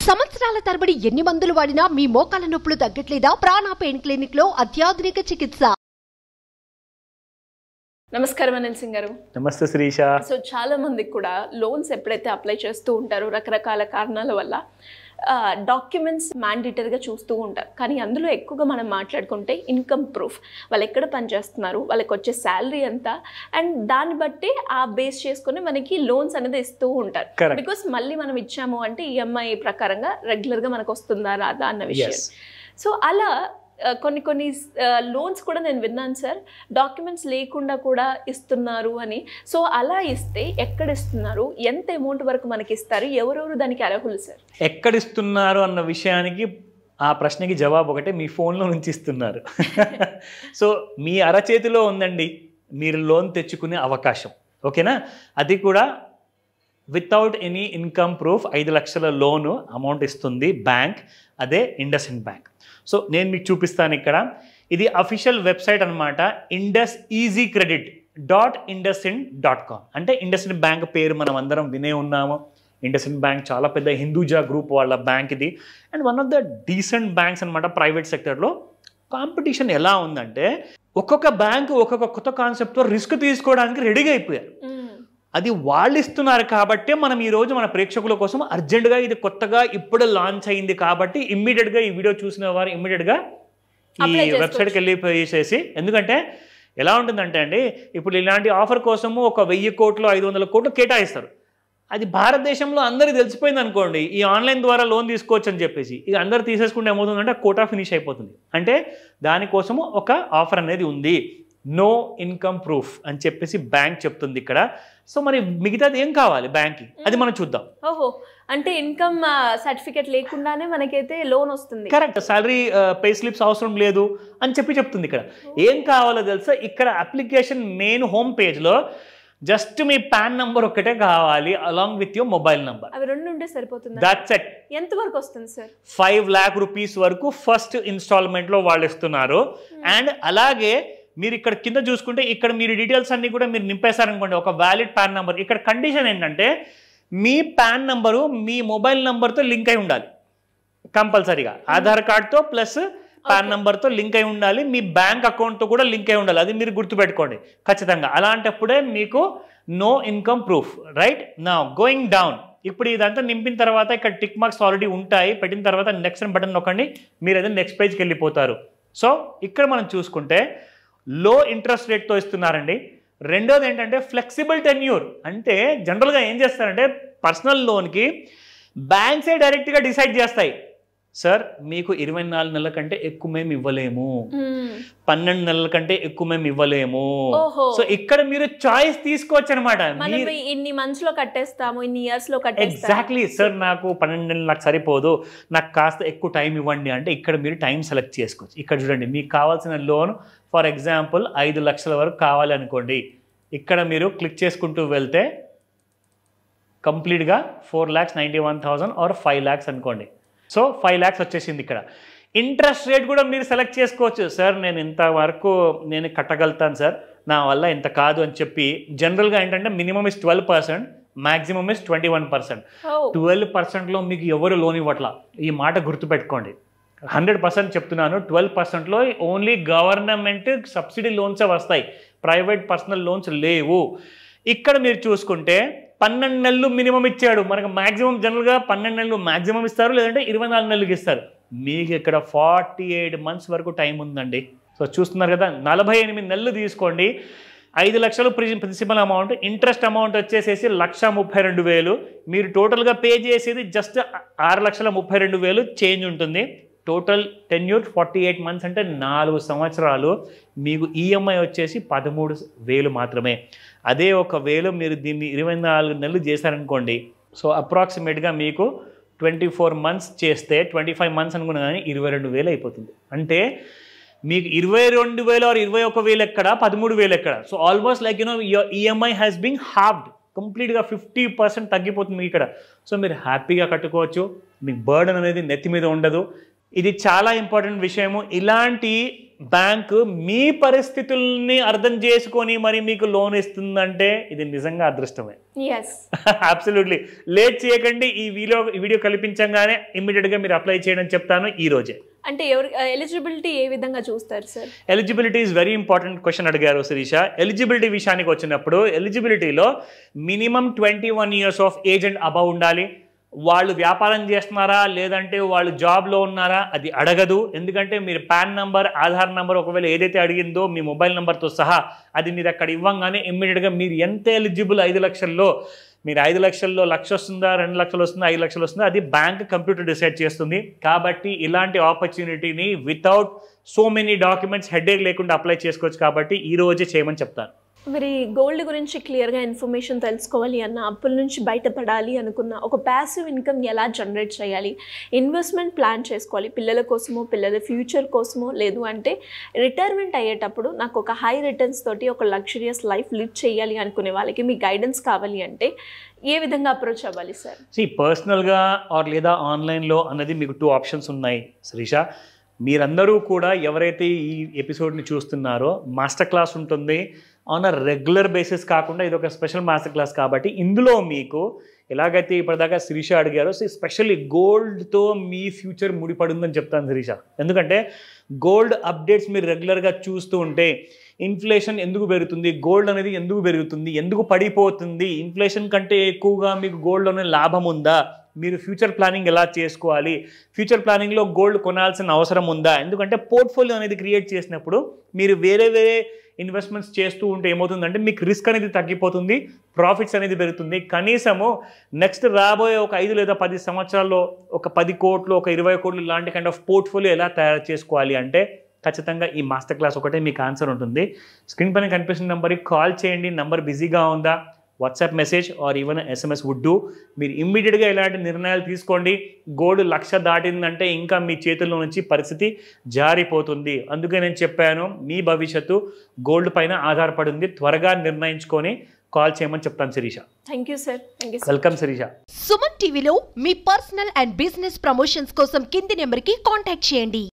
సంవత్సరాల తరబడి ఎన్ని మందులు వాడినా మీ మోకాల నొప్పులు తగ్గట్లేదా? ప్రాణ పెయిన్ క్లినిక్ లో అత్యాధునిక చికిత్స. నమస్కారం అనిల్ సింగ్ గారు. నమస్తే శిరీష. సో చాలా మందికి కూడా లోన్స్ ఎప్పుడైతే అప్లై చేస్తూ ఉంటారో రకరకాల కారణాల వల్ల డాక్యుమెంట్స్ మ్యాండేటరీగా చూస్తూ ఉంటారు. కానీ అందులో ఎక్కువగా మనం మాట్లాడుకుంటే ఇన్కమ్ ప్రూఫ్, వాళ్ళు ఎక్కడ పనిచేస్తున్నారు, వాళ్ళకి వచ్చే శాలరీ ఎంత, అండ్ దాన్ని బట్టి ఆ బేస్ చేసుకుని మనకి లోన్స్ అనేది ఇస్తూ ఉంటారు. బికాస్ మళ్ళీ మనం ఇచ్చాము అంటే ఈఎంఐ ప్రకారంగా రెగ్యులర్గా మనకు వస్తుందా రాదా అన్న విషయం. సో అలా కొన్ని లోన్స్ కూడా నేను విన్నాను సార్, డాక్యుమెంట్స్ లేకుండా కూడా ఇస్తున్నారు అని. సో అలా ఇస్తే ఎక్కడ ఇస్తున్నారు, ఎంత అమౌంట్ వరకు మనకి ఇస్తారు, ఎవరెవరు దానికి అర్హులు సార్? ఎక్కడ ఇస్తున్నారు అన్న విషయానికి ఆ ప్రశ్నకి జవాబు ఒకటే, మీ ఫోన్లో నుంచి ఇస్తున్నారు. సో మీ అరచేతిలో ఉందండి మీరు లోన్ తెచ్చుకునే అవకాశం, ఓకేనా? అది కూడా వితౌట్ ఎనీ ఇన్కమ్ ప్రూఫ్ 5 లక్షల లోను అమౌంట్ ఇస్తుంది బ్యాంక్, అదే ఇండస్ఇండ్ బ్యాంక్. సో నేను మీకు చూపిస్తాను ఇక్కడ. ఇది అఫీషియల్ వెబ్సైట్ అనమాట, indusEasyCredit.indusInd.com. అంటే ఇండస్ఇండ్ బ్యాంక్ పేరు మనం అందరం వినే ఉన్నాము. ఇండస్ఇండ్ బ్యాంక్ చాలా పెద్ద హిందూజా గ్రూప్ వాళ్ళ బ్యాంక్ ఇది, and one of the decent banks అనమాట ప్రైవేట్ సెక్టర్లో. కాంపిటీషన్ ఎలా ఉందంటే ఒక్కొక్క బ్యాంకు ఒక్కొక్క కొత్త కాన్సెప్ట్తో రిస్క్ తీసుకోవడానికి రెడీగా అయిపోయారు. అది వాళ్ళు ఇస్తున్నారు కాబట్టి మనం ఈరోజు మన ప్రేక్షకుల కోసం అర్జెంటుగా, ఇది కొత్తగా ఇప్పుడు లాంచ్ అయింది కాబట్టి ఇమ్మీడియట్గా ఈ వీడియో చూసిన వారు ఇమ్మీడియట్గా ఈ వెబ్సైట్కి వెళ్ళిపోయేసేసి, ఎందుకంటే ఎలా ఉంటుందంటే అండి, ఇప్పుడు ఇలాంటి ఆఫర్ కోసము ఒక 1000 కోట్లు 500 కోట్లు కేటాయిస్తారు. అది భారతదేశంలో అందరికీ తెలిసిపోయింది అనుకోండి, ఈ ఆన్లైన్ ద్వారా లోన్ తీసుకోవచ్చు అని చెప్పేసి ఇది అందరు తీసేసుకుంటే ఏమవుతుందంటే కోటా ఫినిష్ అయిపోతుంది. అంటే దానికోసము ఒక ఆఫర్ అనేది ఉంది, నో ఇన్కమ్ ప్రూఫ్ అని చెప్పేసి బ్యాంక్ చెప్తుంది ఇక్కడ. సో మరి మిగతాది ఏం కావాలి బ్యాంక్కి, అది మనం చూద్దాం. ఓహో, అంటే ఇన్కమ్ సర్టిఫికేట్ లేకుండానే మనకైతే లోన్ వస్తుంది. కరెక్ట్, సాలరీ పే స్లిప్స్ అవసరం లేదు అని చెప్తుంది ఇక్కడ. ఏం కావాలో తెలుసా, ఇక్కడ అప్లికేషన్ మెయిన్ హోమ్ పేజ్లో జస్ట్ మీ పాన్ నంబర్ ఒక్కటే కావాలి, along with your mobile number. అవి రెండు ఉంటే సరిపోతుంది. That's it. ఎంత వరకు వస్తుంది సార్? 5 lakh rupees వరకు ఫస్ట్ ఇన్స్టాల్మెంట్లో వాళ్ళు ఇస్తున్నారు. అండ్ అలాగే మీరు ఇక్కడ కింద చూసుకుంటే ఇక్కడ మీరు డీటెయిల్స్ అన్ని కూడా మీరు నింపేశారనుకోండి, ఒక వ్యాలిడ్ పాన్ నెంబర్. ఇక్కడ కండిషన్ ఏంటంటే మీ పాన్ నెంబరు మీ మొబైల్ నెంబర్తో లింక్ అయి ఉండాలి కంపల్సరీగా. ఆధార్ కార్డ్తో ప్లస్ పాన్ నెంబర్తో లింక్ అయి ఉండాలి, మీ బ్యాంక్ అకౌంట్తో కూడా లింక్ అయి ఉండాలి. అది మీరు గుర్తుపెట్టుకోండి ఖచ్చితంగా. అలాంటప్పుడే మీకు no income proof. Right now going down, ఇప్పుడు ఇదంతా నింపిన తర్వాత ఇక్కడ టిక్ మార్క్స్ ఆల్రెడీ ఉంటాయి, పెట్టిన తర్వాత నెక్స్ట్ బటన్ నొక్కండి, మీరు అయితే నెక్స్ట్ పేజ్కి వెళ్ళిపోతారు. సో ఇక్కడ మనం చూసుకుంటే లో ఇంట్రెస్ట్ రేట్తో ఇస్తున్నారండి. రెండోది ఏంటంటే ఫ్లెక్సిబుల్ టెన్యూర్. అంటే జనరల్గా ఏం చేస్తారంటే పర్సనల్ లోన్కి బ్యాంక్సే డైరెక్ట్గా డిసైడ్ చేస్తాయి, సార్ మీకు 24 నెలల కంటే ఎక్కువ మేము ఇవ్వలేము, 12 నెలల కంటే ఎక్కువ మేము ఇవ్వలేము. సో ఇక్కడ మీరు చాయిస్ తీసుకోవచ్చు అనమాట. ఇన్ని మంత్స్ లో కట్టేస్తాము, ఇన్ని ఇయర్స్ లో కట్టేస్తాము. ఎగ్జాక్ట్లీ, సార్ నాకు 12 నెలలు నాకు సరిపోదు, నాకు కాస్త ఎక్కువ టైం ఇవ్వండి అంటే ఇక్కడ మీరు టైం సెలెక్ట్ చేసుకోవచ్చు. ఇక్కడ చూడండి, మీకు కావాల్సిన లోన్ ఫర్ ఎగ్జాంపుల్ 5 లక్షల వరకు కావాలి అనుకోండి, ఇక్కడ మీరు క్లిక్ చేసుకుంటూ వెళ్తే కంప్లీట్గా 4,91,000 ఆర్ 5 lakhs అనుకోండి. సో 5 lakhs వచ్చేసింది. ఇక్కడ ఇంట్రెస్ట్ రేట్ కూడా మీరు సెలెక్ట్ చేసుకోవచ్చు. సార్ నేను ఇంతవరకు నేను కట్టగలుగుతాను సార్, నా వల్ల ఇంత కాదు అని చెప్పి. జనరల్గా ఏంటంటే మినిమం ఇస్ 12%, మ్యాక్సిమం ఇస్ 21%. 12%లో మీకు ఎవరు లోన్ ఇవ్వట్లా, ఈ మాట గుర్తుపెట్టుకోండి. 100% చెప్తున్నాను, 12%లో ఓన్లీ గవర్నమెంట్ సబ్సిడీ లోన్సే వస్తాయి, ప్రైవేట్ పర్సనల్ లోన్స్ లేవు. ఇక్కడ మీరు చూసుకుంటే 12 నెలలు మినిమం ఇచ్చాడు మనకు. మ్యాక్సిమం జనరల్గా 12 నెలలు మ్యాక్సిమం ఇస్తారు, లేదంటే 24 నెలలకి ఇస్తారు. మీకు ఇక్కడ 48 months వరకు టైం ఉందండి. సో చూస్తున్నారు కదా, 48 నెలలు తీసుకోండి. 5 లక్షలు ప్రిన్సిపల్ అమౌంట్, ఇంట్రెస్ట్ అమౌంట్ వచ్చేసేసి 1,32,000. మీరు టోటల్గా పే చేసేది జస్ట్ 6,32,000 చేంజ్ ఉంటుంది. టోటల్ టెన్యూర్ 48 months అంటే 4 సంవత్సరాలు. మీకు ఈఎంఐ వచ్చేసి 13,000 మాత్రమే. అదే 1,000 మీరు దీన్ని 24 నెలలు చేశారనుకోండి, సో అప్రాక్సిమేట్గా మీకు 24 months చేస్తే 25 months అనుకున్నా కానీ 22,000 అయిపోతుంది. అంటే మీకు 22,000 ఆర్ 21,000 ఎక్కడ, 13,000 ఎక్కడ. So almost like your EMI has been halved, కంప్లీట్గా 50% తగ్గిపోతుంది ఇక్కడ. సో మీరు హ్యాపీగా కట్టుకోవచ్చు, మీకు బర్డన్ అనేది నెత్తి మీద ఉండదు. ఇది చాలా ఇంపార్టెంట్ విషయము. ఇలాంటి బ్యాంక్ మీ పరిస్థితుల్ని అర్థం చేసుకొని మరి మీకు లోన్ ఇస్తుందంటే ఇది నిజంగా అదృష్టమే. Yes, absolutely. లేట్ చేయకండి. ఈ వీడియో కల్పించగానే ఇమ్మీడియట్గా మీరు అప్లై చేయడం చెప్తాను ఈ రోజే. అంటే ఎవరు ఎలిజిబిలిటీ ఏ విధంగా చూస్తారు sir? Eligibility is very important question అడిగారు శిరీష. ఎలిజిబిలిటీ విషయానికి వచ్చినప్పుడు ఎలిజిబిలిటీలో minimum 21 years of age and above ఉండాలి. వాళ్ళు వ్యాపారం చేస్తున్నారా లేదంటే వాళ్ళు జాబ్లో ఉన్నారా అది అడగదు. ఎందుకంటే మీరు పాన్ నంబర్, ఆధార్ నంబర్ ఒకవేళ ఏదైతే అడిగిందో మీ మొబైల్ నెంబర్తో సహా అది మీరు అక్కడ ఇవ్వంగానే ఇమ్మీడియట్గా మీరు ఎంత ఎలిజిబుల్ 5 లక్షల్లో, మీరు 5 లక్షల్లో 1 లక్ష వస్తుందా, 2 లక్షలు వస్తుందా, 5 లక్షలు వస్తుందా అది బ్యాంక్ కంప్యూటర్ డిసైడ్ చేస్తుంది. కాబట్టి ఇలాంటి ఆపర్చునిటీని without so many documents headache లేకుండా అప్లై చేసుకోవచ్చు. కాబట్టి ఈ రోజే చేయమని చెప్తాను. మరి గోల్డ్ గురించి క్లియర్గా ఇన్ఫర్మేషన్ తెలుసుకోవాలి అన్న, అప్పుల నుంచి బయటపడాలి అనుకున్న, ఒక ప్యాసివ్ ఇన్కమ్ ఎలా జనరేట్ చేయాలి, ఇన్వెస్ట్మెంట్ ప్లాన్ చేసుకోవాలి పిల్లల కోసమో, పిల్లల ఫ్యూచర్ కోసమో, లేదు అంటే రిటైర్మెంట్ అయ్యేటప్పుడు నాకు ఒక హై రిటర్న్స్ తోటి ఒక లగ్జరియస్ లైఫ్ లివ్ చేయాలి అనుకునే వాళ్ళకి మీ గైడెన్స్ కావాలి అంటే ఏ విధంగా అప్రోచ్ అవ్వాలి సార్? పర్సనల్గా ఆర్ లేదా ఆన్లైన్లో అన్నది మీకు 2 ఆప్షన్స్ ఉన్నాయి శిరీష. మీరందరూ కూడా ఎవరైతే ఈ ఎపిసోడ్ని చూస్తున్నారో మాస్టర్ క్లాస్ ఉంటుంది ఆన్ అ రెగ్యులర్ బేసిస్ కాకుండా ఇది ఒక స్పెషల్ మాస్టర్ క్లాస్. కాబట్టి ఇందులో మీకు ఎలాగైతే ఇప్పటిదాకా శిరీష అడిగారో స్పెషల్లీ గోల్డ్తో మీ ఫ్యూచర్ ముడిపడిందని చెప్తాను శిరీష. ఎందుకంటే గోల్డ్ అప్డేట్స్ మీరు రెగ్యులర్గా చూస్తూ ఉంటే ఇన్ఫ్లేషన్ ఎందుకు పెరుగుతుంది, గోల్డ్ అనేది ఎందుకు పెరుగుతుంది, ఎందుకు పడిపోతుంది, ఇన్ఫ్లేషన్ కంటే ఎక్కువగా మీకు గోల్డ్లోనే లాభం ఉందా, మీరు ఫ్యూచర్ ప్లానింగ్ ఎలా చేసుకోవాలి, ఫ్యూచర్ ప్లానింగ్లో గోల్డ్ కొనాల్సిన అవసరం ఉందా. ఎందుకంటే పోర్ట్ఫోలియో అనేది క్రియేట్ చేసినప్పుడు మీరు వేరే ఇన్వెస్ట్మెంట్స్ చేస్తూ ఉంటే ఏమవుతుందంటే మీకు రిస్క్ అనేది తగ్గిపోతుంది, ప్రాఫిట్స్ అనేది పెరుగుతుంది. కనీసము నెక్స్ట్ రాబోయే ఒక 5 లేదా 10 సంవత్సరాల్లో ఒక 10 కోట్లు, ఒక 20 కోట్లు ఇలాంటి కైండ్ ఆఫ్ పోర్ట్ఫోలియో ఎలా తయారు చేసుకోవాలి అంటే ఖచ్చితంగా ఈ మాస్టర్ క్లాస్ ఒకటే మీకు ఆన్సర్ ఉంటుంది. స్క్రీన్ పైన కనిపిస్తున్న నెంబర్కి కాల్ చేయండి. నెంబర్ బిజీగా ఉందా, WhatsApp message or even SMS would do. మీరు ఇమ్మీడియట్గా ఇలాంటి నిర్ణయాలు తీసుకోండి. గోల్డ్ 1 లక్ష దాటిందంటే ఇంకా మీ చేతుల్లో నుంచి పరిస్థితి జారిపోతుంది. అందుకే నేను చెప్పాను మీ భవిష్యత్తు గోల్డ్ పైన ఆధారపడింది. త్వరగా నిర్ణయించుకొని కాల్ చేయమని చెప్తాను Shirisha. Thank you sir. Welcome Shirisha. Suman టీవీలో మీ పర్సనల్ అండ్ బిజినెస్ ప్రమోషన్స్ కోసం కింది నెంబర్కి కాంటాక్ట్ చేయండి.